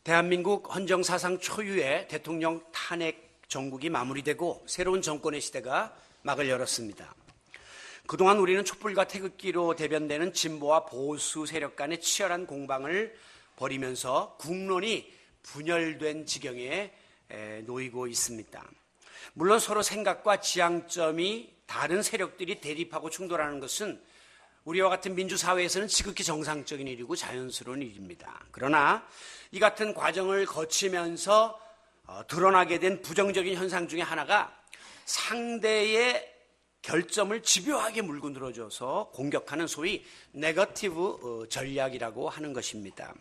대한민국 헌정사상 초유의 대통령 탄핵 정국이 마무리되고 새로운 정권의 시대가 막을 열었습니다. 그동안 우리는 촛불과 태극기로 대변되는 진보와 보수 세력 간의 치열한 공방을 벌이면서 국론이 분열된 지경에 놓이고 있습니다. 물론 서로 생각과 지향점이 다른 세력들이 대립하고 충돌하는 것은 우리와 같은 민주사회에서는 지극히 정상적인 일이고 자연스러운 일입니다. 그러나 이 같은 과정을 거치면서 드러나게 된 부정적인 현상 중에 하나가 상대의 결점을 집요하게 물고 늘어져서 공격하는 소위 네거티브 전략이라고 하는 것입니다.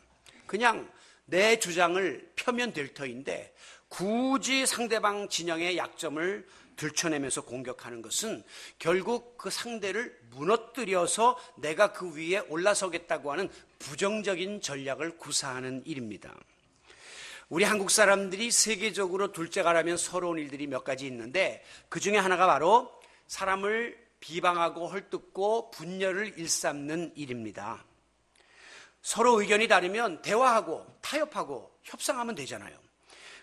그냥 내 주장을 펴면 될 터인데 굳이 상대방 진영의 약점을 들춰내면서 공격하는 것은 결국 그 상대를 무너뜨려서 내가 그 위에 올라서겠다고 하는 부정적인 전략을 구사하는 일입니다. 우리 한국 사람들이 세계적으로 둘째가라면 서러운 일들이 몇 가지 있는데 그 중에 하나가 바로 사람을 비방하고 헐뜯고 분열을 일삼는 일입니다. 서로 의견이 다르면 대화하고 타협하고 협상하면 되잖아요.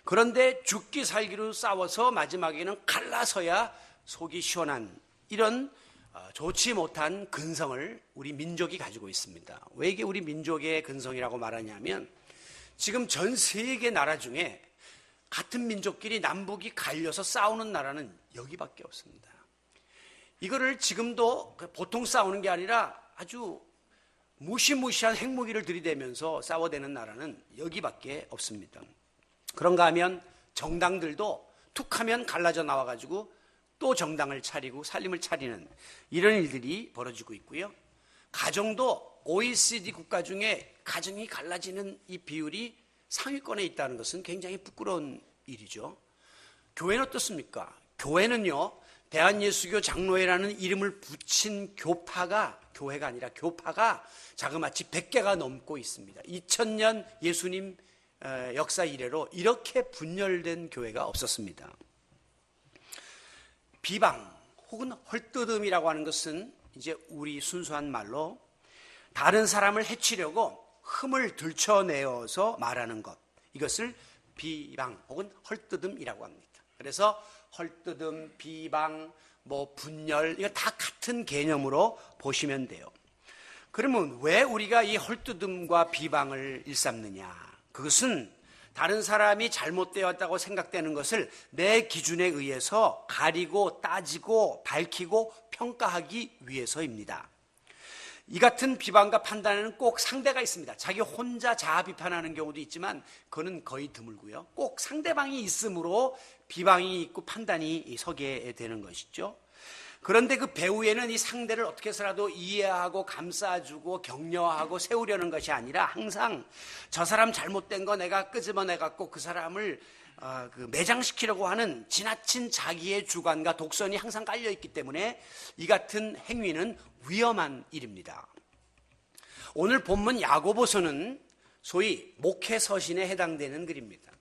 그런데 죽기 살기로 싸워서 마지막에는 갈라서야 속이 시원한 이런 좋지 못한 근성을 우리 민족이 가지고 있습니다. 왜 이게 우리 민족의 근성이라고 말하냐면 지금 전 세계 나라 중에 같은 민족끼리 남북이 갈려서 싸우는 나라는 여기밖에 없습니다. 이거를 지금도 보통 싸우는 게 아니라 아주 무시무시한 핵무기를 들이대면서 싸워대는 나라는 여기밖에 없습니다. 그런가 하면 정당들도 툭하면 갈라져 나와가지고 또 정당을 차리고 살림을 차리는 이런 일들이 벌어지고 있고요. 가정도 OECD 국가 중에 가정이 갈라지는 이 비율이 상위권에 있다는 것은 굉장히 부끄러운 일이죠. 교회는 어떻습니까? 교회는요, 대한예수교 장로회라는 이름을 붙인 교파가 교회가 아니라 교파가 자그마치 100개가 넘고 있습니다. 2000년 예수님 역사 이래로 이렇게 분열된 교회가 없었습니다. 비방 혹은 헐뜯음이라고 하는 것은 이제 우리 순수한 말로 다른 사람을 해치려고 흠을 들춰내어서 말하는 것, 이것을 비방 혹은 헐뜯음이라고 합니다. 그래서 헐뜯음, 비방, 분열, 이거 다 같은 개념으로 보시면 돼요. 그러면 왜 우리가 이 헐뜯음과 비방을 일삼느냐? 그것은 다른 사람이 잘못되었다고 생각되는 것을 내 기준에 의해서 가리고 따지고 밝히고 평가하기 위해서입니다. 이 같은 비방과 판단에는 꼭 상대가 있습니다. 자기 혼자 자아 비판하는 경우도 있지만 그거는 거의 드물고요. 꼭 상대방이 있으므로 비방이 있고 판단이 서게 되는 것이죠. 그런데 그 배후에는 이 상대를 어떻게 해서라도 이해하고 감싸주고 격려하고 세우려는 것이 아니라 항상 저 사람 잘못된 거 내가 끄집어내갖고 그 사람을 매장시키려고 하는 지나친 자기의 주관과 독선이 항상 깔려있기 때문에 이 같은 행위는 위험한 일입니다. 오늘 본문 야고보서는 소위 목회서신에 해당되는 글입니다.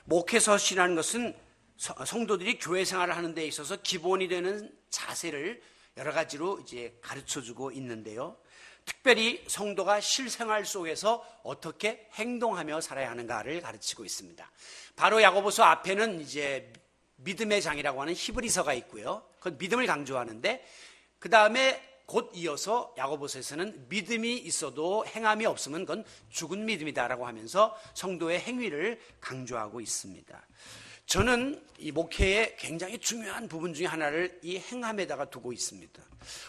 목회서신이라는 것은 성도들이 교회 생활을 하는 데 있어서 기본이 되는 자세를 여러 가지로 이제 가르쳐주고 있는데요. 특별히 성도가 실생활 속에서 어떻게 행동하며 살아야 하는가를 가르치고 있습니다. 바로 야고보서 앞에는 이제 믿음의 장이라고 하는 히브리서가 있고요. 그건 믿음을 강조하는데 그 다음에 곧 이어서 야고보서에서는 믿음이 있어도 행함이 없으면 그건 죽은 믿음이다라고 하면서 성도의 행위를 강조하고 있습니다. 저는 이 목회의 굉장히 중요한 부분 중에 하나를 이 행함에다가 두고 있습니다.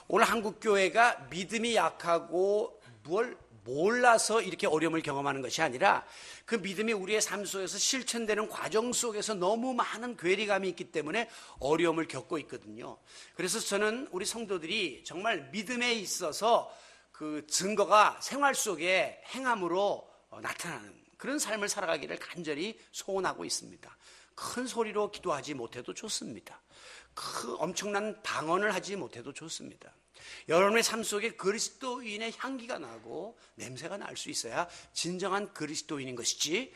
오늘 한국교회가 믿음이 약하고 뭘 몰라서 이렇게 어려움을 경험하는 것이 아니라 그 믿음이 우리의 삶 속에서 실천되는 과정 속에서 너무 많은 괴리감이 있기 때문에 어려움을 겪고 있거든요. 그래서 저는 우리 성도들이 정말 믿음에 있어서 그 증거가 생활 속에 행함으로 나타나는 그런 삶을 살아가기를 간절히 소원하고 있습니다. 큰 소리로 기도하지 못해도 좋습니다. 엄청난 방언을 하지 못해도 좋습니다. 여러분의 삶 속에 그리스도인의 향기가 나고 냄새가 날 수 있어야 진정한 그리스도인인 것이지,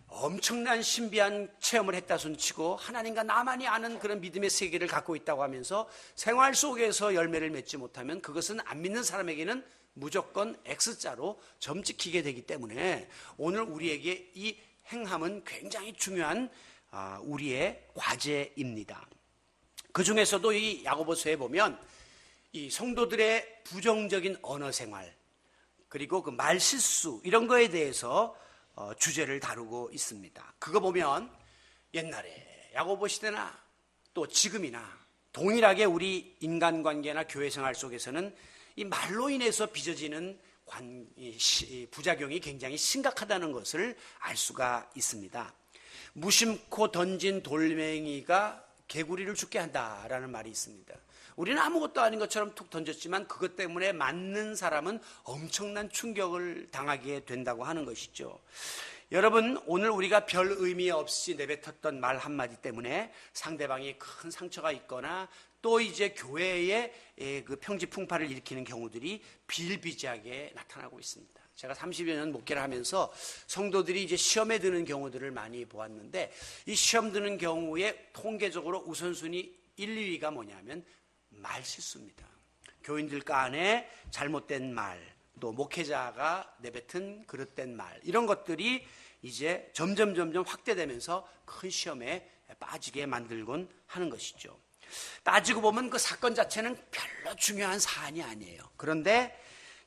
엄청난 신비한 체험을 했다 손치고 하나님과 나만이 아는 그런 믿음의 세계를 갖고 있다고 하면서 생활 속에서 열매를 맺지 못하면 그것은 안 믿는 사람에게는 무조건 X자로 점 찍히게 되기 때문에 오늘 우리에게 이 행함은 굉장히 중요한 우리의 과제입니다. 그 중에서도 이 야고보서에 보면 이 성도들의 부정적인 언어 생활, 그리고 그 말실수 이런 거에 대해서 주제를 다루고 있습니다. 그거 보면 옛날에 야고보 시대나 또 지금이나 동일하게 우리 인간관계나 교회생활 속에서는 이 말로 인해서 빚어지는 부작용이 굉장히 심각하다는 것을 알 수가 있습니다. 무심코 던진 돌멩이가 개구리를 죽게 한다라는 말이 있습니다. 우리는 아무것도 아닌 것처럼 툭 던졌지만 그것 때문에 맞는 사람은 엄청난 충격을 당하게 된다고 하는 것이죠. 여러분, 오늘 우리가 별 의미 없이 내뱉었던 말 한마디 때문에 상대방이 큰 상처가 있거나 또 이제 교회에 그 평지풍파를 일으키는 경우들이 비일비재하게 나타나고 있습니다. 제가 30여 년 목회를 하면서 성도들이 이제 시험에 드는 경우들을 많이 보았는데 이 시험 드는 경우에 통계적으로 우선순위 1, 2위가 뭐냐면 말실수입니다. 교인들 간에 잘못된 말, 또 목회자가 내뱉은 그릇된 말, 이런 것들이 이제 점점 확대되면서 큰 시험에 빠지게 만들곤 하는 것이죠. 따지고 보면 그 사건 자체는 별로 중요한 사안이 아니에요. 그런데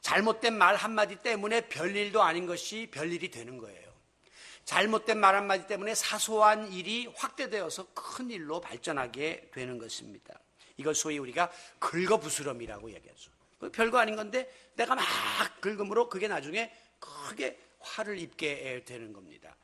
잘못된 말 한마디 때문에 별일도 아닌 것이 별일이 되는 거예요. 잘못된 말 한마디 때문에 사소한 일이 확대되어서 큰 일로 발전하게 되는 것입니다. 이걸 소위 우리가 긁어부스럼이라고 얘기하죠. 별거 아닌 건데 내가 막 긁음으로 그게 나중에 크게 화를 입게 되는 겁니다.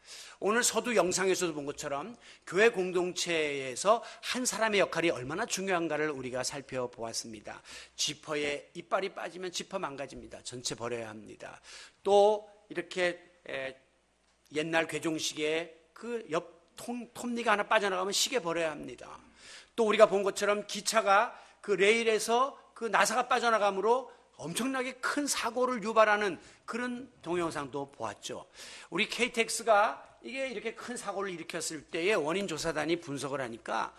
오늘 서두 영상에서도 본 것처럼 교회 공동체에서 한 사람의 역할이 얼마나 중요한가를 우리가 살펴보았습니다. 지퍼에 이빨이 빠지면 지퍼 망가집니다. 전체 버려야 합니다. 또 이렇게 옛날 괴종시계에 그 옆 톱니가 하나 빠져나가면 시계 버려야 합니다. 또 우리가 본 것처럼 기차가 그 레일에서 그 나사가 빠져나가므로 엄청나게 큰 사고를 유발하는 그런 동영상도 보았죠. 우리 KTX가 이게 이렇게 큰 사고를 일으켰을 때의 원인 조사단이 분석을 하니까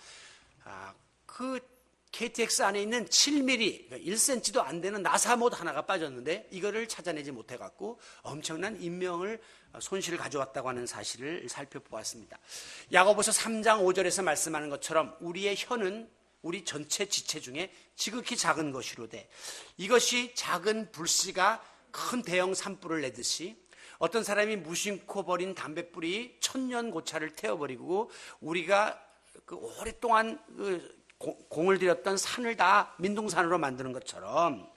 그 KTX 안에 있는 7mm, 1cm도 안 되는 나사못 하나가 빠졌는데 이거를 찾아내지 못해갖고 엄청난 인명을 손실을 가져왔다고 하는 사실을 살펴보았습니다. 야고보서 3장 5절에서 말씀하는 것처럼 우리의 혀는 우리 전체 지체 중에 지극히 작은 것이로되 이것이 작은 불씨가 큰 대형 산불을 내듯이 어떤 사람이 무심코 버린 담뱃불이 천년 고차를 태워버리고 우리가 그 오랫동안 공을 들였던 산을 다 민둥산으로 만드는 것처럼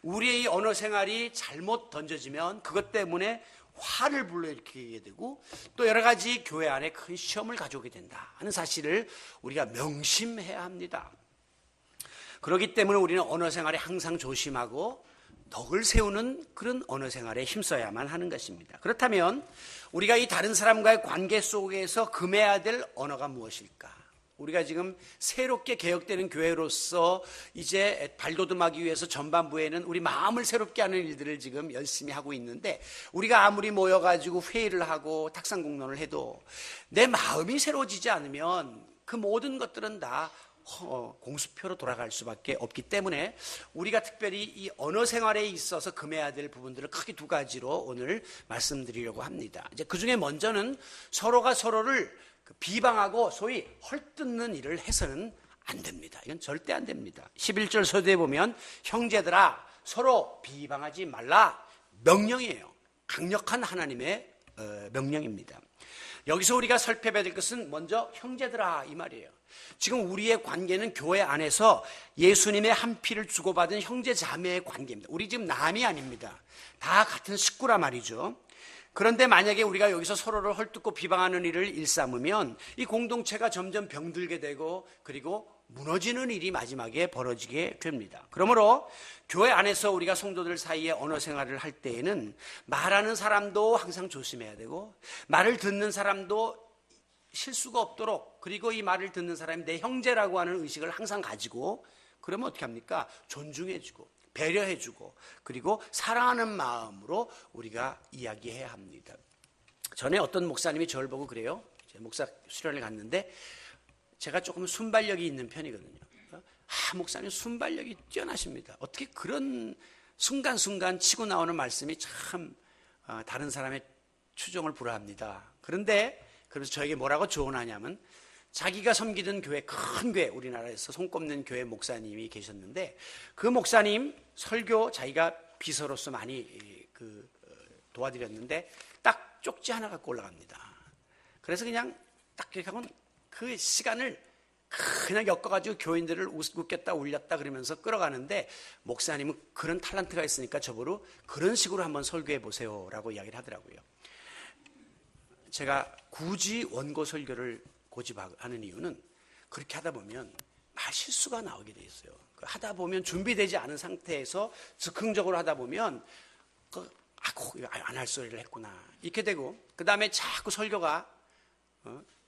우리의 언어 생활이 잘못 던져지면 그것 때문에 화를 불러일으키게 되고 또 여러 가지 교회 안에 큰 시험을 가져오게 된다 하는 사실을 우리가 명심해야 합니다. 그렇기 때문에 우리는 언어 생활에 항상 조심하고 덕을 세우는 그런 언어 생활에 힘써야만 하는 것입니다. 그렇다면 우리가 이 다른 사람과의 관계 속에서 금해야 될 언어가 무엇일까? 우리가 지금 새롭게 개혁되는 교회로서 이제 발돋움하기 위해서 전반부에는 우리 마음을 새롭게 하는 일들을 지금 열심히 하고 있는데 우리가 아무리 모여가지고 회의를 하고 탁상 공론을 해도 내 마음이 새로워지지 않으면 그 모든 것들은 다 공수표로 돌아갈 수밖에 없기 때문에 우리가 특별히 이 언어 생활에 있어서 금해야 될 부분들을 크게 두 가지로 오늘 말씀드리려고 합니다. 이제 그 중에 먼저는 서로가 서로를 비방하고 소위 헐뜯는 일을 해서는 안 됩니다. 이건 절대 안 됩니다. 11절 서두에 보면 형제들아 서로 비방하지 말라 명령이에요. 강력한 하나님의 명령입니다. 여기서 우리가 살펴봐야 될 것은 먼저 형제들아 이 말이에요. 지금 우리의 관계는 교회 안에서 예수님의 한 피를 주고받은 형제 자매의 관계입니다. 우리 지금 남이 아닙니다. 다 같은 식구라 말이죠. 그런데 만약에 우리가 여기서 서로를 헐뜯고 비방하는 일을 일삼으면 이 공동체가 점점 병들게 되고 그리고 무너지는 일이 마지막에 벌어지게 됩니다. 그러므로 교회 안에서 우리가 성도들 사이에 언어 생활을 할 때에는 말하는 사람도 항상 조심해야 되고 말을 듣는 사람도 실수가 없도록 그리고 이 말을 듣는 사람이 내 형제라고 하는 의식을 항상 가지고 그러면 어떻게 합니까? 존중해주고 배려해주고 그리고 사랑하는 마음으로 우리가 이야기해야 합니다. 전에 어떤 목사님이 저를 보고 그래요. 제가 목사 수련을 갔는데 제가 조금 순발력이 있는 편이거든요. 목사님 순발력이 뛰어나십니다. 어떻게 그런 순간순간 치고 나오는 말씀이 참 다른 사람의 추종을 불허합니다. 그런데 그래서 저에게 뭐라고 조언하냐면, 자기가 섬기던 교회, 큰 교회, 우리나라에서 손꼽는 교회 목사님이 계셨는데, 그 목사님 설교 자기가 비서로서 많이 도와드렸는데 딱 쪽지 하나 갖고 올라갑니다. 그래서 그냥 딱 이렇게 하면 그 시간을 그냥 엮어가지고 교인들을 웃겼다 울렸다 그러면서 끌어가는데, 목사님은 그런 탤런트가 있으니까 저보고 그런 식으로 한번 설교해 보세요 라고 이야기를 하더라고요. 제가 굳이 원고 설교를 고집하는 이유는, 그렇게 하다 보면 실수가 나오게 돼 있어요. 하다 보면 준비되지 않은 상태에서 즉흥적으로 하다 보면 안 할 소리를 했구나 이렇게 되고, 그 다음에 자꾸 설교가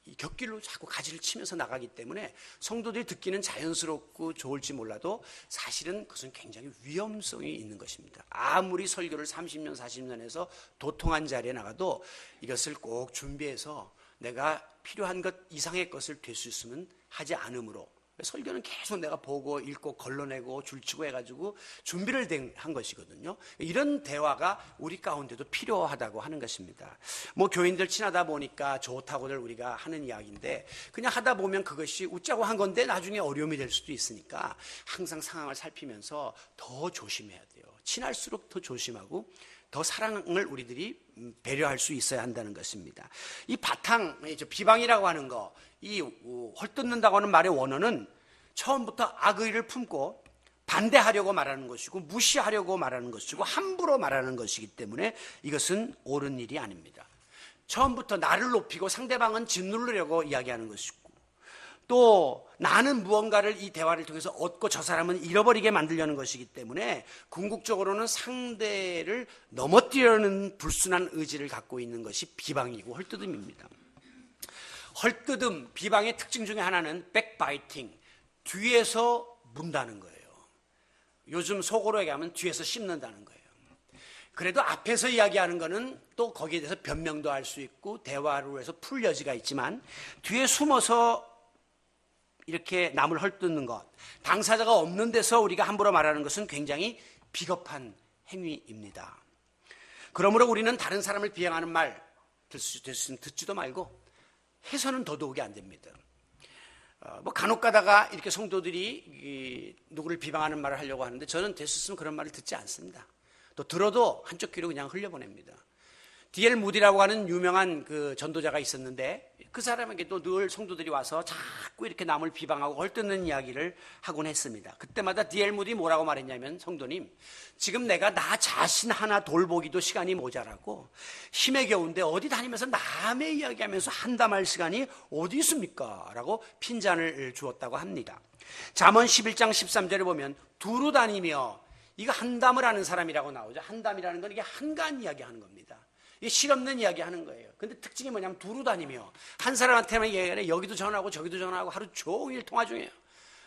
이 곁길로 자꾸 가지를 치면서 나가기 때문에 성도들이 듣기는 자연스럽고 좋을지 몰라도 사실은 그것은 굉장히 위험성이 있는 것입니다. 아무리 설교를 30년 40년 해서 도통한 자리에 나가도 이것을 꼭 준비해서 내가 필요한 것 이상의 것을 될 수 있으면 하지 않으므로, 설교는 계속 내가 보고 읽고 걸러내고 줄치고 해가지고 준비를 한 것이거든요. 이런 대화가 우리 가운데도 필요하다고 하는 것입니다. 뭐 교인들 친하다 보니까 좋다고들 우리가 하는 이야기인데, 그냥 하다 보면 그것이 웃자고 한 건데 나중에 어려움이 될 수도 있으니까 항상 상황을 살피면서 더 조심해야 돼요. 친할수록 더 조심하고 더 사랑을 우리들이 배려할 수 있어야 한다는 것입니다. 이 바탕, 비방이라고 하는 거, 이 헐뜯는다고 하는 말의 원어는 처음부터 악의를 품고 반대하려고 말하는 것이고, 무시하려고 말하는 것이고, 함부로 말하는 것이기 때문에 이것은 옳은 일이 아닙니다. 처음부터 나를 높이고 상대방은 짓누르려고 이야기하는 것이고, 또 나는 무언가를 이 대화를 통해서 얻고 저 사람은 잃어버리게 만들려는 것이기 때문에 궁극적으로는 상대를 넘어뜨리려는 불순한 의지를 갖고 있는 것이 비방이고 헐뜯음입니다. 헐뜯음, 비방의 특징 중에 하나는 백바이팅, 뒤에서 문다는 거예요. 요즘 속어로 얘기하면 뒤에서 씹는다는 거예요. 그래도 앞에서 이야기하는 거는 또 거기에 대해서 변명도 할 수 있고 대화로 해서 풀 여지가 있지만, 뒤에 숨어서 이렇게 남을 헐뜯는 것, 당사자가 없는 데서 우리가 함부로 말하는 것은 굉장히 비겁한 행위입니다. 그러므로 우리는 다른 사람을 비방하는 말 됐으면 듣지도 말고 해서는 더더욱이 안 됩니다. 간혹 가다가 이렇게 성도들이 누구를 비방하는 말을 하려고 하는데, 저는 됐었으면 그런 말을 듣지 않습니다. 또 들어도 한쪽 귀로 그냥 흘려보냅니다. D.L. 무디라고 하는 유명한 그 전도자가 있었는데, 그 사람에게도 늘 성도들이 와서 자꾸 이렇게 남을 비방하고 헐뜯는 이야기를 하곤 했습니다. 그때마다 D.L. 무디 뭐라고 말했냐면, 성도님, 지금 내가 나 자신 하나 돌보기도 시간이 모자라고 힘에 겨운데 어디 다니면서 남의 이야기하면서 한담할 시간이 어디 있습니까? 라고 핀잔을 주었다고 합니다. 잠언 11장 13절에 보면 두루 다니며, 이거 한담을 하는 사람이라고 나오죠. 한담이라는 건 이게 한간 이야기하는 겁니다. 이게 실없는 이야기 하는 거예요. 근데 특징이 뭐냐면 두루 다니며, 한 사람한테만 얘기해, 여기도 전화하고 저기도 전화하고 하루 종일 통화 중이에요.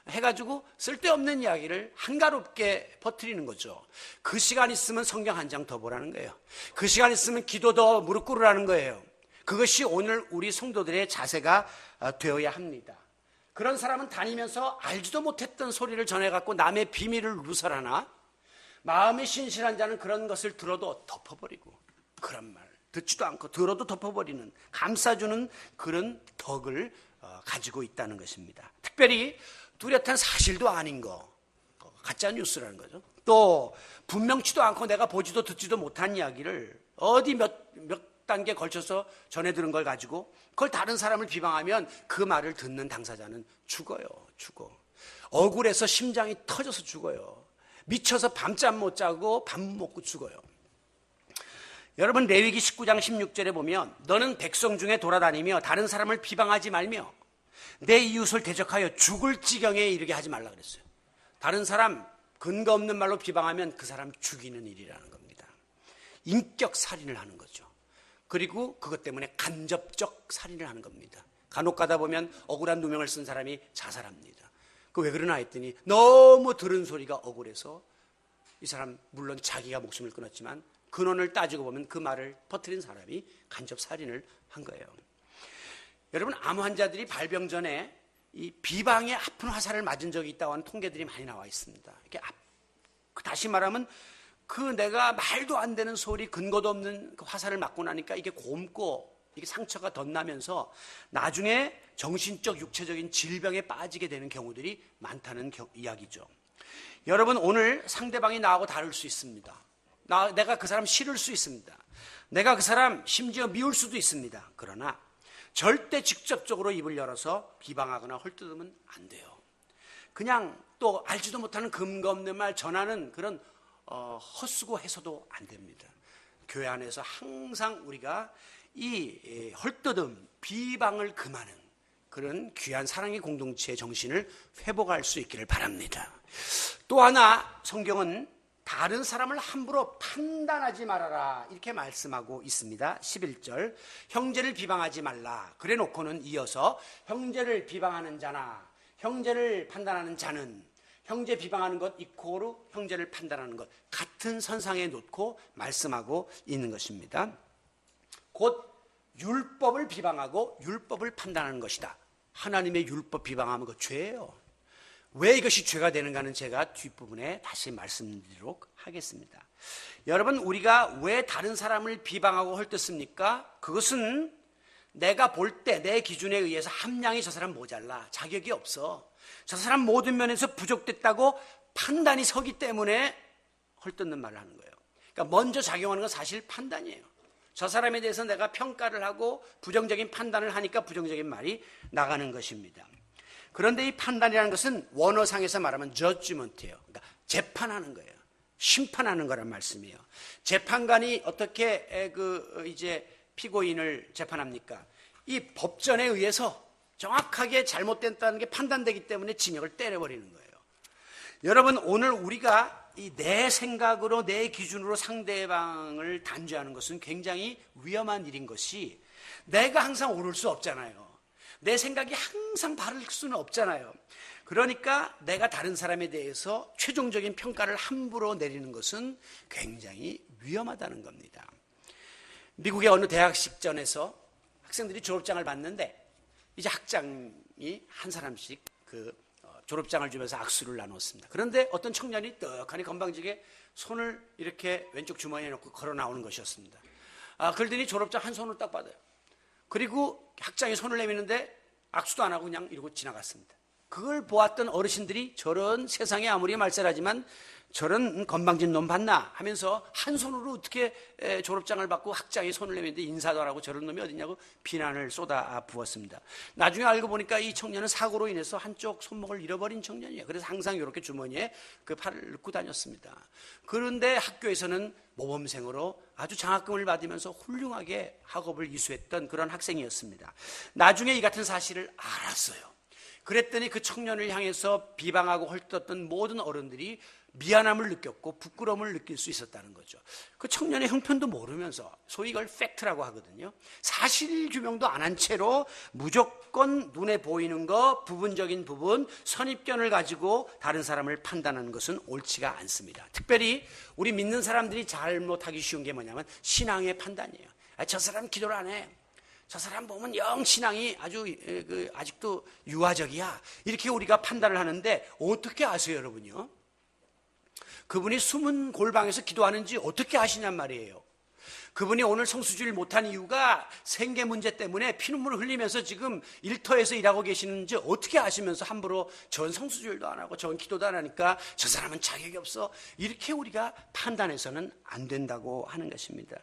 해가지고 쓸데없는 이야기를 한가롭게 퍼뜨리는 거죠. 그 시간 있으면 성경 한 장 더 보라는 거예요. 그 시간 있으면 기도 더 무릎 꿇으라는 거예요. 그것이 오늘 우리 성도들의 자세가 되어야 합니다. 그런 사람은 다니면서 알지도 못했던 소리를 전해갖고 남의 비밀을 누설하나, 마음이 신실한 자는 그런 것을 들어도 덮어버리고, 그런 말 듣지도 않고 들어도 덮어버리는, 감싸주는 그런 덕을 가지고 있다는 것입니다. 특별히 뚜렷한 사실도 아닌 거, 가짜 뉴스라는 거죠. 또 분명치도 않고 내가 보지도 듣지도 못한 이야기를 어디 몇 단계 걸쳐서 전해 들은 걸 가지고 그걸 다른 사람을 비방하면 그 말을 듣는 당사자는 죽어요. 억울해서 심장이 터져서 죽어요. 미쳐서 밤잠 못 자고 밥 먹고 죽어요. 여러분, 레위기 19장 16절에 보면, 너는 백성 중에 돌아다니며 다른 사람을 비방하지 말며 내 이웃을 대적하여 죽을 지경에 이르게 하지 말라 그랬어요. 다른 사람 근거 없는 말로 비방하면 그 사람 죽이는 일이라는 겁니다. 인격 살인을 하는 거죠. 그리고 그것 때문에 간접적 살인을 하는 겁니다. 간혹 가다 보면 억울한 누명을 쓴 사람이 자살합니다. 그 왜 그러나 했더니 너무 들은 소리가 억울해서 이 사람 물론 자기가 목숨을 끊었지만 근원을 따지고 보면 그 말을 퍼뜨린 사람이 간접 살인을 한 거예요. 여러분, 암 환자들이 발병 전에 이 비방에 아픈 화살을 맞은 적이 있다고 하는 통계들이 많이 나와 있습니다. 이렇게 다시 말하면 그 내가 말도 안 되는 소리, 근거도 없는 그 화살을 맞고 나니까 이게 곪고 이게 상처가 덧나면서 나중에 정신적, 육체적인 질병에 빠지게 되는 경우들이 많다는 이야기죠. 여러분, 오늘 상대방이 나하고 다를 수 있습니다. 내가 그 사람 싫을 수 있습니다. 내가 그 사람 심지어 미울 수도 있습니다. 그러나 절대 직접적으로 입을 열어서 비방하거나 헐뜯으면 안 돼요. 그냥 또 알지도 못하는 근거 없는 말 전하는 그런 헛수고 해서도 안 됩니다. 교회 안에서 항상 우리가 이 헐뜯음, 비방을 금하는 그런 귀한 사랑의 공동체의 정신을 회복할 수 있기를 바랍니다. 또 하나 성경은 다른 사람을 함부로 판단하지 말아라 이렇게 말씀하고 있습니다. 11절 형제를 비방하지 말라 그래 놓고는 이어서 형제를 비방하는 자나 형제를 판단하는 자는 형제 비방하는 것 이코르 형제를 판단하는 것 같은 선상에 놓고 말씀하고 있는 것입니다. 곧 율법을 비방하고 율법을 판단하는 것이다. 하나님의 율법 비방하면 그 죄예요. 왜 이것이 죄가 되는가는 제가 뒷부분에 다시 말씀드리도록 하겠습니다. 여러분, 우리가 왜 다른 사람을 비방하고 헐뜯습니까? 그것은 내가 볼 때 내 기준에 의해서 함량이 저 사람 모자라, 자격이 없어, 저 사람 모든 면에서 부족됐다고 판단이 서기 때문에 헐뜯는 말을 하는 거예요. 그러니까 먼저 작용하는 건 사실 판단이에요. 저 사람에 대해서 내가 평가를 하고 부정적인 판단을 하니까 부정적인 말이 나가는 것입니다. 그런데 이 판단이라는 것은 원어상에서 말하면 judgment예요. 그러니까 재판하는 거예요. 심판하는 거란 말씀이에요. 재판관이 어떻게 이제 피고인을 재판합니까? 이 법전에 의해서 정확하게 잘못됐다는 게 판단되기 때문에 징역을 때려버리는 거예요. 여러분, 오늘 우리가 이 내 생각으로 내 기준으로 상대방을 단죄하는 것은 굉장히 위험한 일인 것이 내가 항상 옳을 수 없잖아요. 내 생각이 항상 바를 수는 없잖아요. 그러니까 내가 다른 사람에 대해서 최종적인 평가를 함부로 내리는 것은 굉장히 위험하다는 겁니다. 미국의 어느 대학식전에서 학생들이 졸업장을 받는데 이제 학장이 한 사람씩 졸업장을 주면서 악수를 나눴습니다. 그런데 어떤 청년이 떡하니 건방지게 손을 이렇게 왼쪽 주머니에 넣고 걸어 나오는 것이었습니다. 그러더니 졸업장 한 손으로 딱 받아요. 그리고 학장이 손을 내미는데 악수도 안 하고 그냥 이러고 지나갔습니다. 그걸 보았던 어르신들이 저런 세상에 아무리 말세라지만 저런 건방진 놈 봤나 하면서 한 손으로 어떻게 졸업장을 받고 학장이 손을 내밀는데 인사도 안 하고 저런 놈이 어디냐고 비난을 쏟아 부었습니다. 나중에 알고 보니까 이 청년은 사고로 인해서 한쪽 손목을 잃어버린 청년이에요. 그래서 항상 이렇게 주머니에 그 팔을 넣고 다녔습니다. 그런데 학교에서는 모범생으로 아주 장학금을 받으면서 훌륭하게 학업을 이수했던 그런 학생이었습니다. 나중에 이 같은 사실을 알았어요. 그랬더니 그 청년을 향해서 비방하고 헐뜯었던 모든 어른들이 미안함을 느꼈고 부끄러움을 느낄 수 있었다는 거죠. 그 청년의 형편도 모르면서 소위 이걸 팩트라고 하거든요. 사실 규명도 안 한 채로 무조건 눈에 보이는 거 부분적인 부분 선입견을 가지고 다른 사람을 판단하는 것은 옳지가 않습니다. 특별히 우리 믿는 사람들이 잘못하기 쉬운 게 뭐냐면 신앙의 판단이에요. 저 사람 기도를 안 해. 저 사람 보면 영 신앙이 아직도 유아적이야. 이렇게 우리가 판단을 하는데 어떻게 아세요, 여러분요? 그분이 숨은 골방에서 기도하는지 어떻게 아시냔 말이에요. 그분이 오늘 성수주일 못한 이유가 생계 문제 때문에 피눈물을 흘리면서 지금 일터에서 일하고 계시는지 어떻게 아시면서 함부로 전 성수주일도 안 하고 전 기도도 안 하니까 저 사람은 자격이 없어. 이렇게 우리가 판단해서는 안 된다고 하는 것입니다.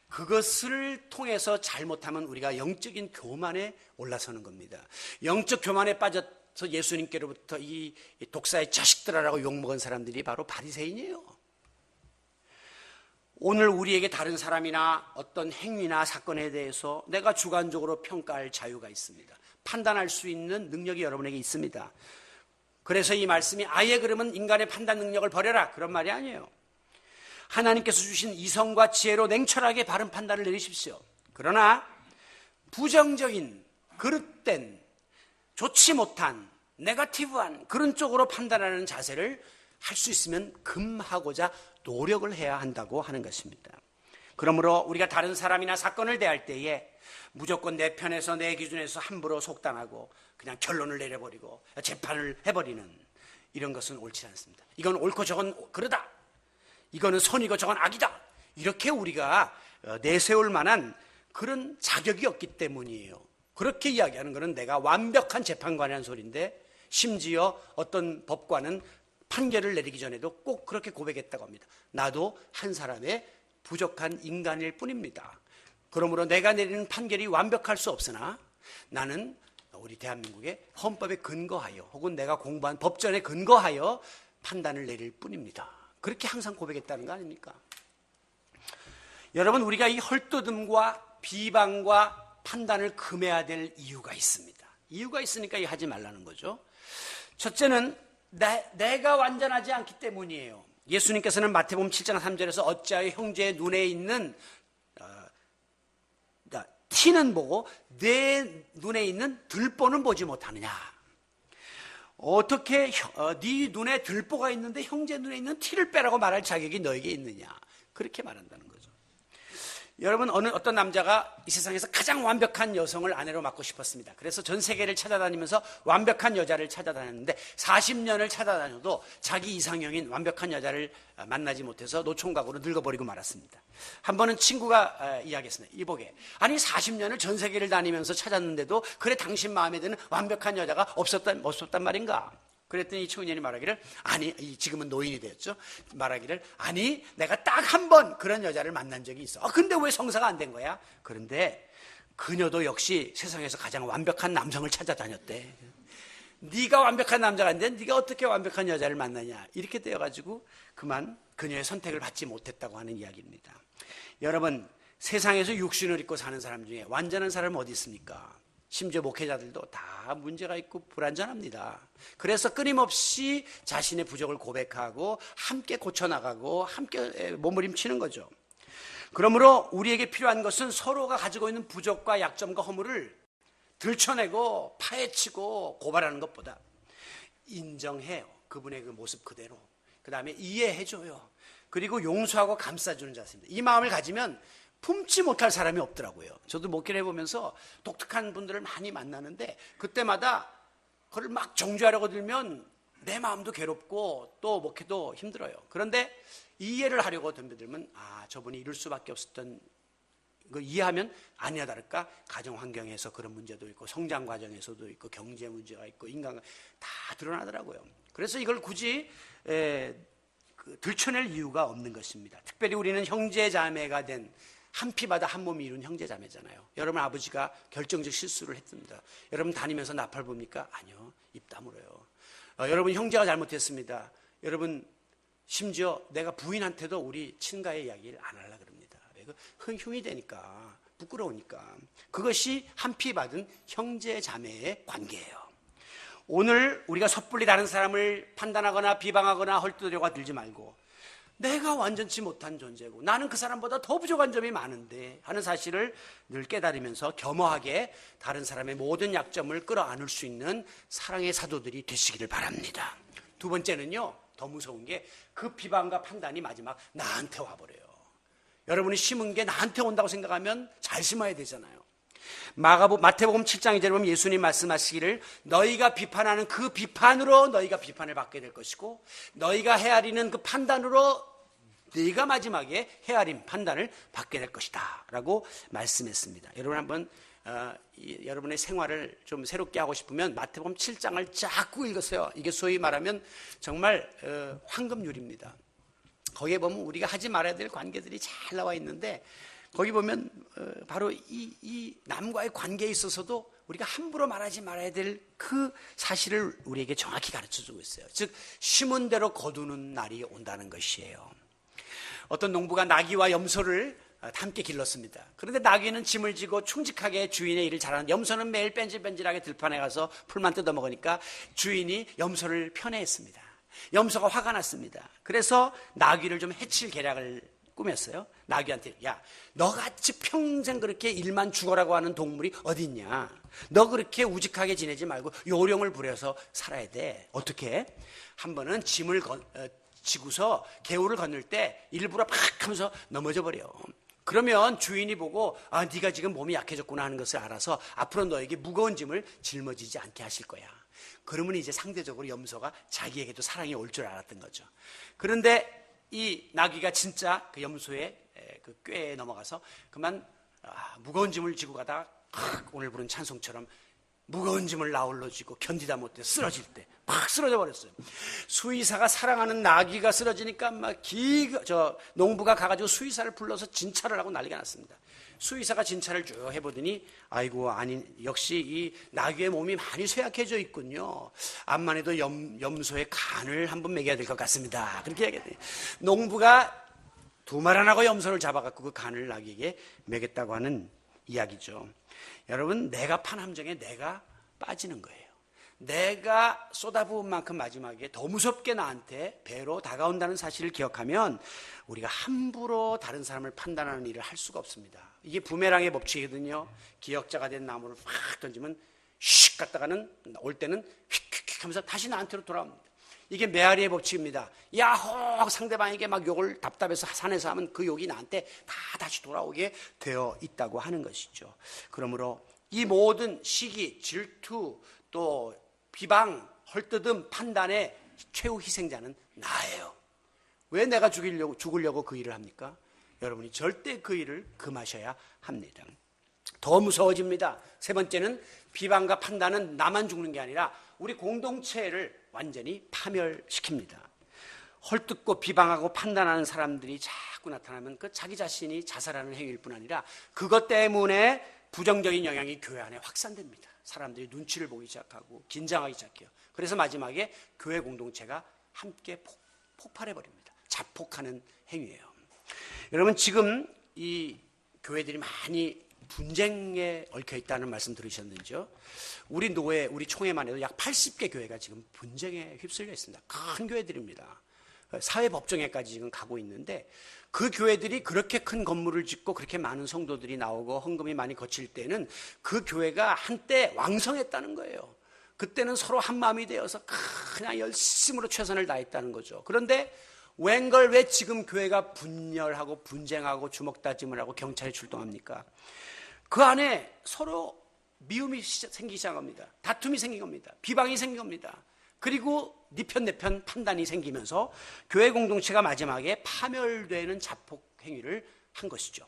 그것을 통해서 잘못하면 우리가 영적인 교만에 올라서는 겁니다. 영적 교만에 빠져서 예수님께로부터 이 독사의 자식들아라고 욕먹은 사람들이 바로 바리새인이에요. 오늘 우리에게 다른 사람이나 어떤 행위나 사건에 대해서 내가 주관적으로 평가할 자유가 있습니다. 판단할 수 있는 능력이 여러분에게 있습니다. 그래서 이 말씀이 아예 그러면 인간의 판단 능력을 버려라 그런 말이 아니에요. 하나님께서 주신 이성과 지혜로 냉철하게 바른 판단을 내리십시오. 그러나 부정적인, 그릇된, 좋지 못한, 네거티브한 그런 쪽으로 판단하는 자세를 할 수 있으면 금하고자 노력을 해야 한다고 하는 것입니다. 그러므로 우리가 다른 사람이나 사건을 대할 때에 무조건 내 편에서 내 기준에서 함부로 속단하고 그냥 결론을 내려버리고 재판을 해버리는 이런 것은 옳지 않습니다. 이건 옳고 저건 그러다. 이거는 선이고 저건 악이다. 이렇게 우리가 내세울 만한 그런 자격이 없기 때문이에요. 그렇게 이야기하는 것은 내가 완벽한 재판관이라는 소리인데, 심지어 어떤 법관은 판결을 내리기 전에도 꼭 그렇게 고백했다고 합니다. 나도 한 사람의 부족한 인간일 뿐입니다. 그러므로 내가 내리는 판결이 완벽할 수 없으나 나는 우리 대한민국의 헌법에 근거하여 혹은 내가 공부한 법전에 근거하여 판단을 내릴 뿐입니다. 그렇게 항상 고백했다는 거 아닙니까? 여러분, 우리가 이 헐뜯음과 비방과 판단을 금해야 될 이유가 있습니다. 이유가 있으니까 이거 하지 말라는 거죠. 첫째는 내가 완전하지 않기 때문이에요. 예수님께서는 마태복음 7장 3절에서 어찌하여 형제의 눈에 있는 티는 보고 내 눈에 있는 들보는 보지 못하느냐. 어떻게 네 눈에 들보가 있는데 형제 눈에 있는 티를 빼라고 말할 자격이 너에게 있느냐. 그렇게 말한다는 거죠. 여러분, 어떤 남자가 이 세상에서 가장 완벽한 여성을 아내로 맡고 싶었습니다. 그래서 전 세계를 찾아다니면서 완벽한 여자를 찾아다녔는데 40년을 찾아다녀도 자기 이상형인 완벽한 여자를 만나지 못해서 노총각으로 늙어버리고 말았습니다. 한 번은 친구가 이야기했습니다. 이보게, 아니 40년을 전 세계를 다니면서 찾았는데도 그래 당신 마음에 드는 완벽한 여자가 없었단 말인가? 그랬더니 이 청년이 말하기를, 아니, 지금은 노인이 되었죠. 말하기를, 아니, 내가 딱 한 번 그런 여자를 만난 적이 있어. 근데 왜 성사가 안 된 거야? 그런데 그녀도 역시 세상에서 가장 완벽한 남성을 찾아다녔대. 네가 완벽한 남자가 아닌데 네가 어떻게 완벽한 여자를 만나냐. 이렇게 되어가지고 그만 그녀의 선택을 받지 못했다고 하는 이야기입니다. 여러분, 세상에서 육신을 입고 사는 사람 중에 완전한 사람은 어디 있습니까? 심지어 목회자들도 다 문제가 있고 불완전합니다. 그래서 끊임없이 자신의 부족을 고백하고 함께 고쳐나가고 함께 몸부림치는 거죠. 그러므로 우리에게 필요한 것은 서로가 가지고 있는 부족과 약점과 허물을 들춰내고 파헤치고 고발하는 것보다 인정해요. 그분의 그 모습 그대로. 그 다음에 이해해줘요. 그리고 용서하고 감싸주는 자세입니다. 이 마음을 가지면 품지 못할 사람이 없더라고요. 저도 목회를 해보면서 독특한 분들을 많이 만나는데 그때마다 그걸 막 정죄하려고 들면 내 마음도 괴롭고 또 목회도 힘들어요. 그런데 이해를 하려고 덤벼들면 저분이 이럴 수밖에 없었던 거 이해하면 아니나 다를까 가정 환경에서 그런 문제도 있고 성장 과정에서도 있고 경제 문제가 있고 인간관 다 드러나더라고요. 그래서 이걸 굳이 들춰낼 이유가 없는 것입니다. 특별히 우리는 형제 자매가 된 한 피마다 한 몸이 이룬 형제자매잖아요. 여러분 아버지가 결정적 실수를 했습니다. 여러분 다니면서 나팔 봅니까? 아니요. 입 다물어요. 여러분 형제가 잘못했습니다. 여러분 심지어 내가 부인한테도 우리 친가의 이야기를 안 하려고 그럽니다. 흉이 되니까 부끄러우니까. 그것이 한 피 받은 형제자매의 관계예요. 오늘 우리가 섣불리 다른 사람을 판단하거나 비방하거나 헐뜯으려고 들지 말고 내가 완전치 못한 존재고 나는 그 사람보다 더 부족한 점이 많은데 하는 사실을 늘 깨달으면서 겸허하게 다른 사람의 모든 약점을 끌어안을 수 있는 사랑의 사도들이 되시기를 바랍니다. 두 번째는요, 더 무서운 게 그 비방과 판단이 마지막 나한테 와버려요. 여러분이 심은 게 나한테 온다고 생각하면 잘 심어야 되잖아요. 마태복음 7장 2절에 보면 예수님 말씀하시기를 너희가 비판하는 그 비판으로 너희가 비판을 받게 될 것이고 너희가 헤아리는 그 판단으로 너희가 마지막에 헤아림 판단을 받게 될 것이다 라고 말씀했습니다. 여러분 한번 여러분의 생활을 좀 새롭게 하고 싶으면 마태복음 7장을 자꾸 읽으세요. 이게 소위 말하면 정말 황금률입니다. 거기에 보면 우리가 하지 말아야 될 관계들이 잘 나와 있는데 거기 보면 바로 이 남과의 관계에 있어서도 우리가 함부로 말하지 말아야 될 그 사실을 우리에게 정확히 가르쳐주고 있어요. 즉 심은 대로 거두는 날이 온다는 것이에요. 어떤 농부가 나귀와 염소를 함께 길렀습니다. 그런데 나귀는 짐을 지고 충직하게 주인의 일을 잘하는 염소는 매일 뺀질뺀질하게 들판에 가서 풀만 뜯어먹으니까 주인이 염소를 편애했습니다. 염소가 화가 났습니다. 그래서 나귀를 좀 해칠 계략을 꾸몄어요. 나귀한테 야, 너같이 평생 그렇게 일만 죽어라고 하는 동물이 어디 있냐. 너 그렇게 우직하게 지내지 말고 요령을 부려서 살아야 돼. 어떻게? 한 번은 짐을 지고서 개울을 건널 때 일부러 팍 하면서 넘어져 버려. 그러면 주인이 보고 네가 지금 몸이 약해졌구나 하는 것을 알아서 앞으로 너에게 무거운 짐을 짊어지지 않게 하실 거야. 그러면 이제 상대적으로 염소가 자기에게도 사랑이 올 줄 알았던 거죠. 그런데 이 나귀가 진짜 그 염소의 그 꾀에 넘어가서 그만 무거운 짐을 지고 가다가 오늘 부른 찬송처럼 무거운 짐을 나홀로 지고 견디다 못해 쓰러질 때 막 쓰러져 버렸어요. 수의사가 사랑하는 나귀가 쓰러지니까 막 농부가 가가지고 수의사를 불러서 진찰을 하고 난리가 났습니다. 수의사가 진찰을 쭉 해보더니 아이고 아니 역시 이 나귀의 몸이 많이 쇠약해져 있군요. 암만 해도 염소의 간을 한번 먹여야 될 것 같습니다. 그렇게 얘기했더니 농부가 두 말 안 하고 염소를 잡아갖고 그 간을 나귀에게 먹였다고 하는 이야기죠. 여러분, 내가 판 함정에 내가 빠지는 거예요. 내가 쏟아부은 만큼 마지막에 더 무섭게 나한테 배로 다가온다는 사실을 기억하면 우리가 함부로 다른 사람을 판단하는 일을 할 수가 없습니다. 이게 부메랑의 법칙이거든요. 기역자가 된 나무를 확 던지면 슉 갔다가는 올 때는 휙휙휙 하면서 다시 나한테로 돌아옵니다. 이게 메아리의 법칙입니다. 야호! 상대방에게 막 욕을 답답해서 산에서 하면 그 욕이 나한테 다 다시 돌아오게 되어 있다고 하는 것이죠. 그러므로 이 모든 시기, 질투, 또 비방, 헐뜯음, 판단의 최후 희생자는 나예요. 왜 내가 죽으려고 그 일을 합니까? 여러분이 절대 그 일을 금하셔야 합니다. 더 무서워집니다. 세 번째는 비방과 판단은 나만 죽는 게 아니라 우리 공동체를 완전히 파멸시킵니다. 헐뜯고 비방하고 판단하는 사람들이 자꾸 나타나면 그 자기 자신이 자살하는 행위일 뿐 아니라 그것 때문에 부정적인 영향이 교회 안에 확산됩니다. 사람들이 눈치를 보기 시작하고 긴장하기 시작해요. 그래서 마지막에 교회 공동체가 함께 폭발해버립니다. 자폭하는 행위예요. 여러분, 지금 이 교회들이 많이 분쟁에 얽혀 있다는 말씀 들으셨는지요? 우리 노회, 우리 총회만 해도 약 80개 교회가 지금 분쟁에 휩쓸려 있습니다. 큰 교회들입니다. 사회법정에까지 지금 가고 있는데 그 교회들이 그렇게 큰 건물을 짓고 그렇게 많은 성도들이 나오고 헌금이 많이 거칠 때는 그 교회가 한때 왕성했다는 거예요. 그때는 서로 한마음이 되어서 그냥 열심으로 최선을 다했다는 거죠. 그런데 웬걸 왜 지금 교회가 분열하고 분쟁하고 주먹다짐을 하고 경찰이 출동합니까? 그 안에 서로 미움이 생기기 시작합니다. 다툼이 생긴 겁니다. 비방이 생긴 겁니다. 그리고 네 편 내 편 판단이 생기면서 교회 공동체가 마지막에 파멸되는 자폭 행위를 한 것이죠.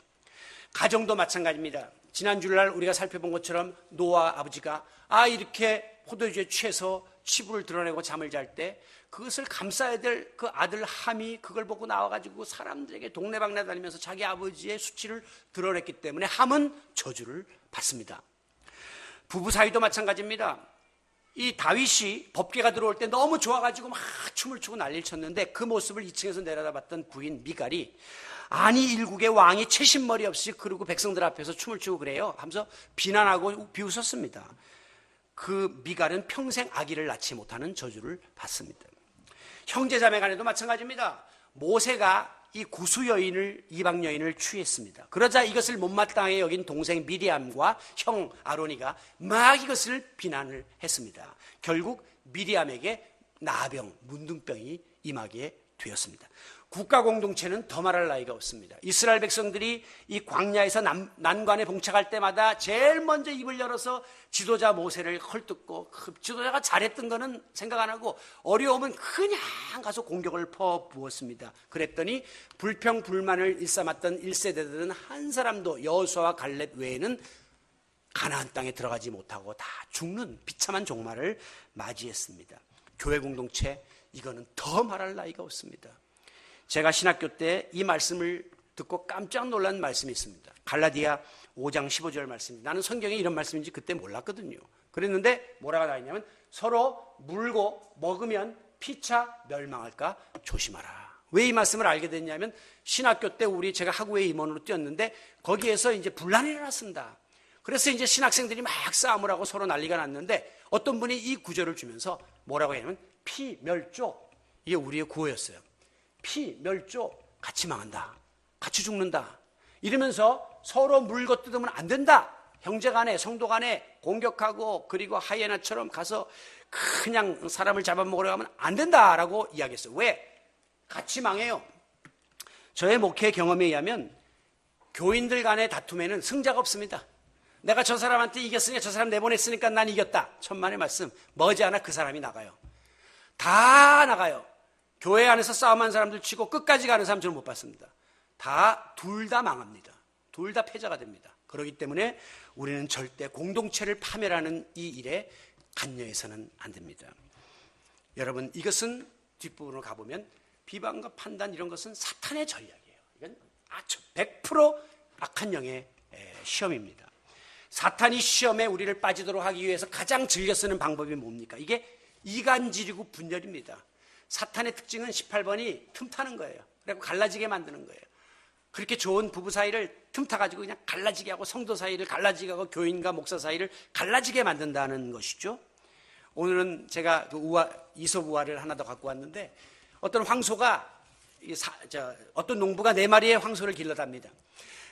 가정도 마찬가지입니다. 지난 주일날 우리가 살펴본 것처럼 노아 아버지가 이렇게 포도주에 취해서 치부를 드러내고 잠을 잘 때 그것을 감싸야 될 그 아들 함이 그걸 보고 나와가지고 사람들에게 동네방네 다니면서 자기 아버지의 수치를 드러냈기 때문에 함은 저주를 받습니다. 부부 사이도 마찬가지입니다. 이 다윗이 법궤가 들어올 때 너무 좋아가지고 막 춤을 추고 난리를 쳤는데 그 모습을 2층에서 내려다봤던 부인 미갈이 아니 일국의 왕이 채신머리 없이 그러고 백성들 앞에서 춤을 추고 그래요 하면서 비난하고 비웃었습니다. 그 미갈은 평생 아기를 낳지 못하는 저주를 받습니다. 형제자매 간에도 마찬가지입니다. 모세가 이 구수 여인을, 이방 여인을 취했습니다. 그러자 이것을 못마땅하게 여긴 동생 미리암과 형 아로니가 막 이것을 비난을 했습니다. 결국 미리암에게 나병, 문둥병이 임하게 되었습니다. 국가 공동체는 더 말할 나위가 없습니다. 이스라엘 백성들이 이 광야에서 난관에 봉착할 때마다 제일 먼저 입을 열어서 지도자 모세를 헐뜯고 지도자가 잘했던 거는 생각 안 하고 어려우면 그냥 가서 공격을 퍼부었습니다. 그랬더니 불평 불만을 일삼았던 1세대들은 한 사람도 여호수아와 갈렙 외에는 가나안 땅에 들어가지 못하고 다 죽는 비참한 종말을 맞이했습니다. 교회 공동체, 이거는 더 말할 나위가 없습니다. 제가 신학교 때 이 말씀을 듣고 깜짝 놀란 말씀이 있습니다. 갈라디아 5장 15절 말씀입니다. 나는 성경에 이런 말씀인지 그때 몰랐거든요. 그랬는데 뭐라고 나왔냐면 서로 물고 먹으면 피차 멸망할까 조심하라. 왜 이 말씀을 알게 됐냐면 신학교 때 제가 학우회 임원으로 뛰었는데 거기에서 이제 분란이 일어났습니다. 그래서 이제 신학생들이 막 싸움을 하고 서로 난리가 났는데 어떤 분이 이 구절을 주면서 뭐라고 하냐면 피멸조, 이게 우리의 구호였어요. 피멸조, 같이 망한다, 같이 죽는다, 이러면서 서로 물고 뜯으면 안 된다. 형제 간에 성도 간에 공격하고 그리고 하이에나처럼 가서 그냥 사람을 잡아먹으려고 하면 안 된다라고 이야기했어요. 왜? 같이 망해요. 저의 목회 경험에 의하면 교인들 간의 다툼에는 승자가 없습니다. 내가 저 사람한테 이겼으니까 저 사람 내보냈으니까 난 이겼다. 천만의 말씀. 머지않아 그 사람이 나가요. 다 나가요. 교회 안에서 싸움한 사람들 치고 끝까지 가는 사람 저는 못 봤습니다. 둘 다 망합니다. 둘 다 패자가 됩니다. 그렇기 때문에 우리는 절대 공동체를 파멸하는 이 일에 관여해서는 안 됩니다. 여러분, 이것은 뒷부분으로 가보면 비방과 판단 이런 것은 사탄의 전략이에요. 이건 아주 100% 악한 영의 시험입니다. 사탄이 시험에 우리를 빠지도록 하기 위해서 가장 즐겨 쓰는 방법이 뭡니까? 이게 이간질이고 분열입니다. 사탄의 특징은 18번이 틈타는 거예요. 그리고 갈라지게 만드는 거예요. 그렇게 좋은 부부 사이를 틈타가지고 그냥 갈라지게 하고 성도 사이를 갈라지게 하고 교인과 목사 사이를 갈라지게 만든다는 것이죠. 오늘은 제가 이솝 우화를 하나 더 갖고 왔는데 어떤 황소가 어떤 농부가 4마리의 황소를 길러답니다.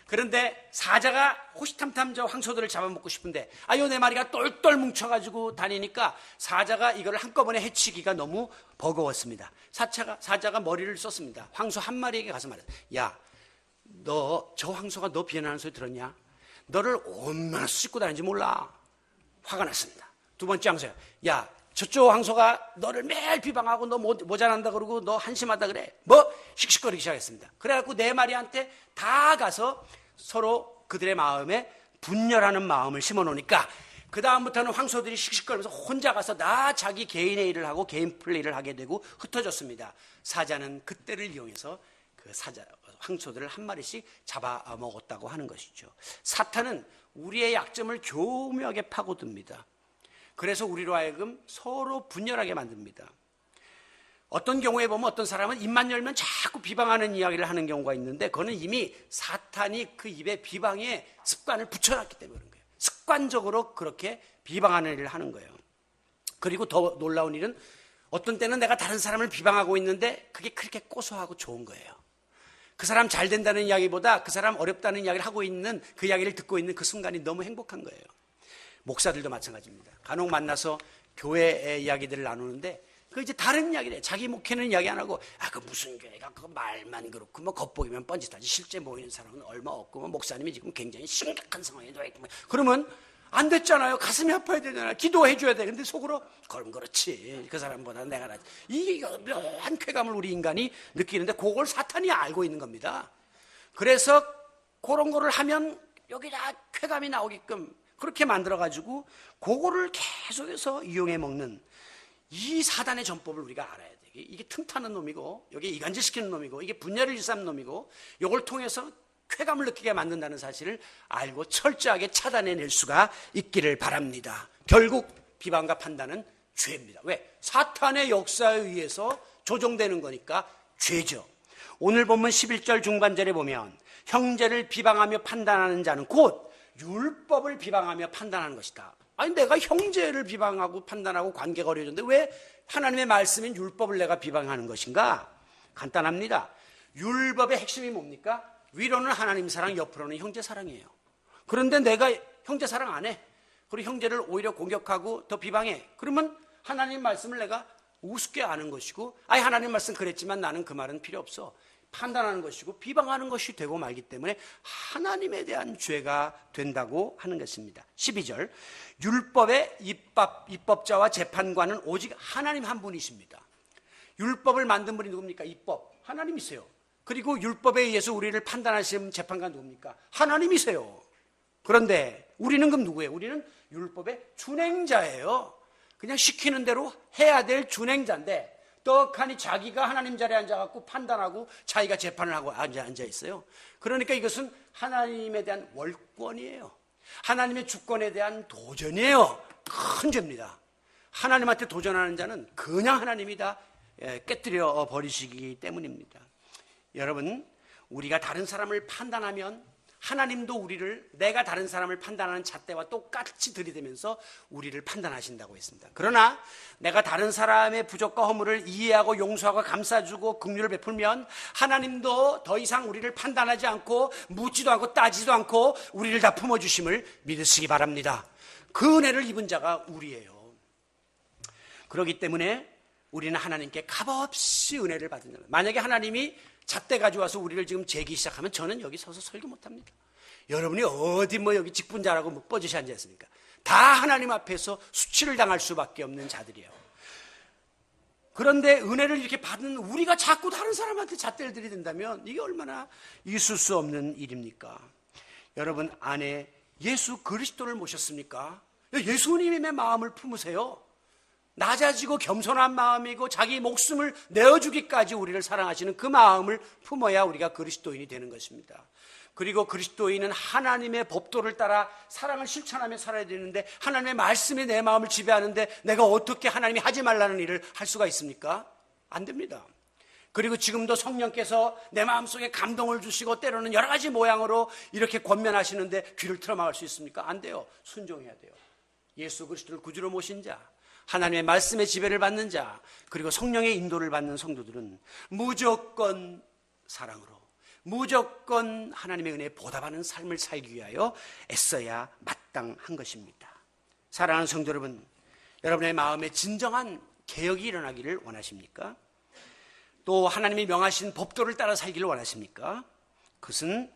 그런데 사자가 호시탐탐 저 황소들을 잡아먹고 싶은데 요 4마리가 똘똘 뭉쳐가지고 다니니까 사자가 이걸 한꺼번에 해치기가 너무 버거웠습니다. 사자가 머리를 썼습니다. 황소 한 마리에게 가서 말했어요. 야, 너 저 황소가 너 비난하는 소리 들었냐? 너를 얼마나 씻고 다니는지 몰라. 화가 났습니다. 두 번째 황소야. 야, 저쪽 황소가 너를 매일 비방하고 너 모자란다 그러고 너 한심하다 그래. 뭐 씩씩거리기 시작했습니다. 그래갖고 4마리한테 다 가서 서로 그들의 마음에 분열하는 마음을 심어놓으니까 그 다음부터는 황소들이 씩씩거리면서 혼자 가서 자기 개인의 일을 하고 개인 플레이를 하게 되고 흩어졌습니다. 사자는 그때를 이용해서 그 황소들을 한 마리씩 잡아먹었다고 하는 것이죠. 사탄은 우리의 약점을 교묘하게 파고듭니다. 그래서 우리로 하여금 서로 분열하게 만듭니다. 어떤 경우에 보면 어떤 사람은 입만 열면 자꾸 비방하는 이야기를 하는 경우가 있는데 그거는 이미 사탄이 그 입에 비방의 습관을 붙여놨기 때문에 그런 거예요. 습관적으로 그렇게 비방하는 일을 하는 거예요. 그리고 더 놀라운 일은 어떤 때는 내가 다른 사람을 비방하고 있는데 그게 그렇게 고소하고 좋은 거예요. 그 사람 잘 된다는 이야기보다 그 사람 어렵다는 이야기를 하고 있는 그 이야기를 듣고 있는 그 순간이 너무 행복한 거예요. 목사들도 마찬가지입니다. 간혹 만나서 교회의 이야기들을 나누는데 그 이제 다른 이야기를 해요. 자기 목회는 이야기 안 하고 그 무슨 교회가 그거 말만 그렇고 뭐 겉보기면 뻔짓하지 실제 모이는 사람은 얼마 없고 뭐 목사님이 지금 굉장히 심각한 상황에 놓여 있고 그러면 안 됐잖아요. 가슴이 아파야 되잖아요. 기도해 줘야 돼. 근데 속으로 그럼 그렇지. 그 사람보다 내가 낫지. 이게 묘한 쾌감을 우리 인간이 느끼는데 그걸 사탄이 알고 있는 겁니다. 그래서 그런 거를 하면 여기다 쾌감이 나오게끔 그렇게 만들어가지고 그거를 계속해서 이용해 먹는 이 사단의 전법을 우리가 알아야 돼. 이게 틈타는 놈이고 여기 이간질시키는 놈이고 이게 분열을 일삼는 놈이고 이걸 통해서 쾌감을 느끼게 만든다는 사실을 알고 철저하게 차단해낼 수가 있기를 바랍니다. 결국 비방과 판단은 죄입니다. 왜? 사탄의 역사에 의해서 조종되는 거니까 죄죠. 오늘 본문 11절 중반절에 보면 형제를 비방하며 판단하는 자는 곧 율법을 비방하며 판단하는 것이다. 아니 내가 형제를 비방하고 판단하고 관계가 어려워졌는데 왜 하나님의 말씀인 율법을 내가 비방하는 것인가? 간단합니다. 율법의 핵심이 뭡니까? 위로는 하나님 사랑, 옆으로는 형제 사랑이에요. 그런데 내가 형제 사랑 안 해. 그리고 형제를 오히려 공격하고 더 비방해. 그러면 하나님 말씀을 내가 우습게 아는 것이고 하나님 말씀 그랬지만 나는 그 말은 필요 없어. 판단하는 것이고 비방하는 것이 되고 말기 때문에 하나님에 대한 죄가 된다고 하는 것입니다. 12절 율법의 입법자와 재판관은 오직 하나님 한 분이십니다. 율법을 만든 분이 누굽니까? 입법 하나님이세요. 그리고 율법에 의해서 우리를 판단하시는 재판관 누굽니까? 하나님이세요. 그런데 우리는 그럼 누구예요? 우리는 율법의 준행자예요. 그냥 시키는 대로 해야 될 준행자인데 떡하니 자기가 하나님 자리에 앉아갖고 판단하고 자기가 재판을 하고 앉아 있어요. 그러니까 이것은 하나님에 대한 월권이에요. 하나님의 주권에 대한 도전이에요. 큰 죄입니다. 하나님한테 도전하는 자는 그냥 하나님이 다 깨뜨려 버리시기 때문입니다. 여러분, 우리가 다른 사람을 판단하면 하나님도 우리를 내가 다른 사람을 판단하는 잣대와 똑같이 들이대면서 우리를 판단하신다고 했습니다. 그러나 내가 다른 사람의 부족과 허물을 이해하고 용서하고 감싸주고 긍휼을 베풀면 하나님도 더 이상 우리를 판단하지 않고 묻지도 않고 따지도 않고 우리를 다 품어주심을 믿으시기 바랍니다. 그 은혜를 입은 자가 우리예요. 그렇기 때문에 우리는 하나님께 값없이 은혜를 받은 자입니다. 만약에 하나님이 잣대 가져와서 우리를 지금 재기 시작하면 저는 여기 서서 설교 못합니다. 여러분이 어디 여기 직분자라고 뻐짓이 앉아있습니까? 다 하나님 앞에서 수치를 당할 수밖에 없는 자들이에요. 그런데 은혜를 이렇게 받은 우리가 자꾸 다른 사람한테 잣대를 들이댄다면 이게 얼마나 있을 수 없는 일입니까? 여러분 안에 예수 그리스도를 모셨습니까? 예수님의 마음을 품으세요. 낮아지고 겸손한 마음이고 자기 목숨을 내어주기까지 우리를 사랑하시는 그 마음을 품어야 우리가 그리스도인이 되는 것입니다. 그리고 그리스도인은 하나님의 법도를 따라 사랑을 실천하며 살아야 되는데 하나님의 말씀이 내 마음을 지배하는데 내가 어떻게 하나님이 하지 말라는 일을 할 수가 있습니까? 안 됩니다. 그리고 지금도 성령께서 내 마음속에 감동을 주시고 때로는 여러 가지 모양으로 이렇게 권면하시는데 귀를 틀어막을 수 있습니까? 안 돼요. 순종해야 돼요. 예수 그리스도를 구주로 모신 자, 하나님의 말씀의 지배를 받는 자, 그리고 성령의 인도를 받는 성도들은 무조건 사랑으로, 무조건 하나님의 은혜에 보답하는 삶을 살기 위하여 애써야 마땅한 것입니다. 사랑하는 성도 여러분, 여러분의 마음에 진정한 개혁이 일어나기를 원하십니까? 또 하나님이 명하신 법도를 따라 살기를 원하십니까? 그것은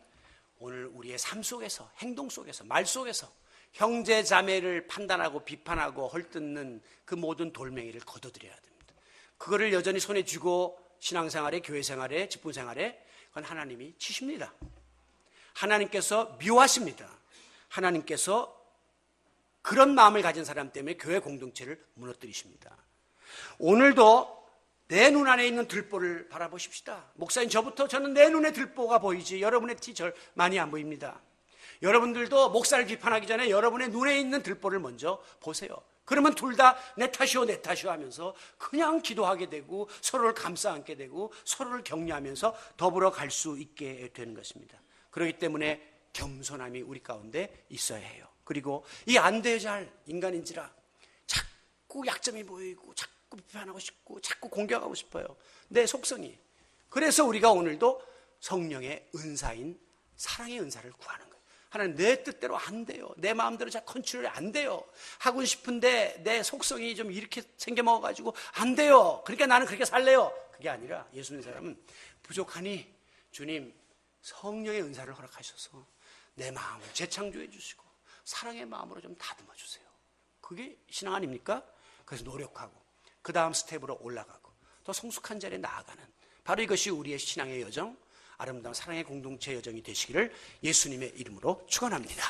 오늘 우리의 삶 속에서, 행동 속에서, 말 속에서 형제 자매를 판단하고 비판하고 헐뜯는 그 모든 돌멩이를 걷어들여야 됩니다. 그거를 여전히 손에 쥐고 신앙생활에, 교회생활에, 직분생활에 그건 하나님이 치십니다. 하나님께서 미워하십니다. 하나님께서 그런 마음을 가진 사람 때문에 교회 공동체를 무너뜨리십니다. 오늘도 내 눈 안에 있는 들보를 바라보십시다. 목사님, 저는 내 눈에 들보가 보이지 여러분의 티 절 많이 안 보입니다. 여러분들도 목사를 비판하기 전에 여러분의 눈에 있는 들보를 먼저 보세요. 그러면 둘 다 내 탓이오 내 탓이오 하면서 그냥 기도하게 되고 서로를 감싸 안게 되고 서로를 격려하면서 더불어 갈 수 있게 되는 것입니다. 그렇기 때문에 겸손함이 우리 가운데 있어야 해요. 그리고 이 안 되잘 인간인지라 자꾸 약점이 보이고 자꾸 비판하고 싶고 자꾸 공격하고 싶어요. 내 속성이. 그래서 우리가 오늘도 성령의 은사인 사랑의 은사를 구하는 거예요. 하나님, 내 뜻대로 안 돼요. 내 마음대로 잘 컨트롤이 안 돼요. 하고 싶은데 내 속성이 좀 이렇게 생겨먹어가지고 안 돼요. 그러니까 나는 그렇게 살래요. 그게 아니라 예수 믿는 사람은 부족하니 주님 성령의 은사를 허락하셔서 내 마음을 재창조해 주시고 사랑의 마음으로 좀 다듬어 주세요. 그게 신앙 아닙니까? 그래서 노력하고 그 다음 스텝으로 올라가고 더 성숙한 자리에 나아가는, 바로 이것이 우리의 신앙의 여정, 아름다운 사랑의 공동체 여정이 되시기를 예수님의 이름으로 축원합니다.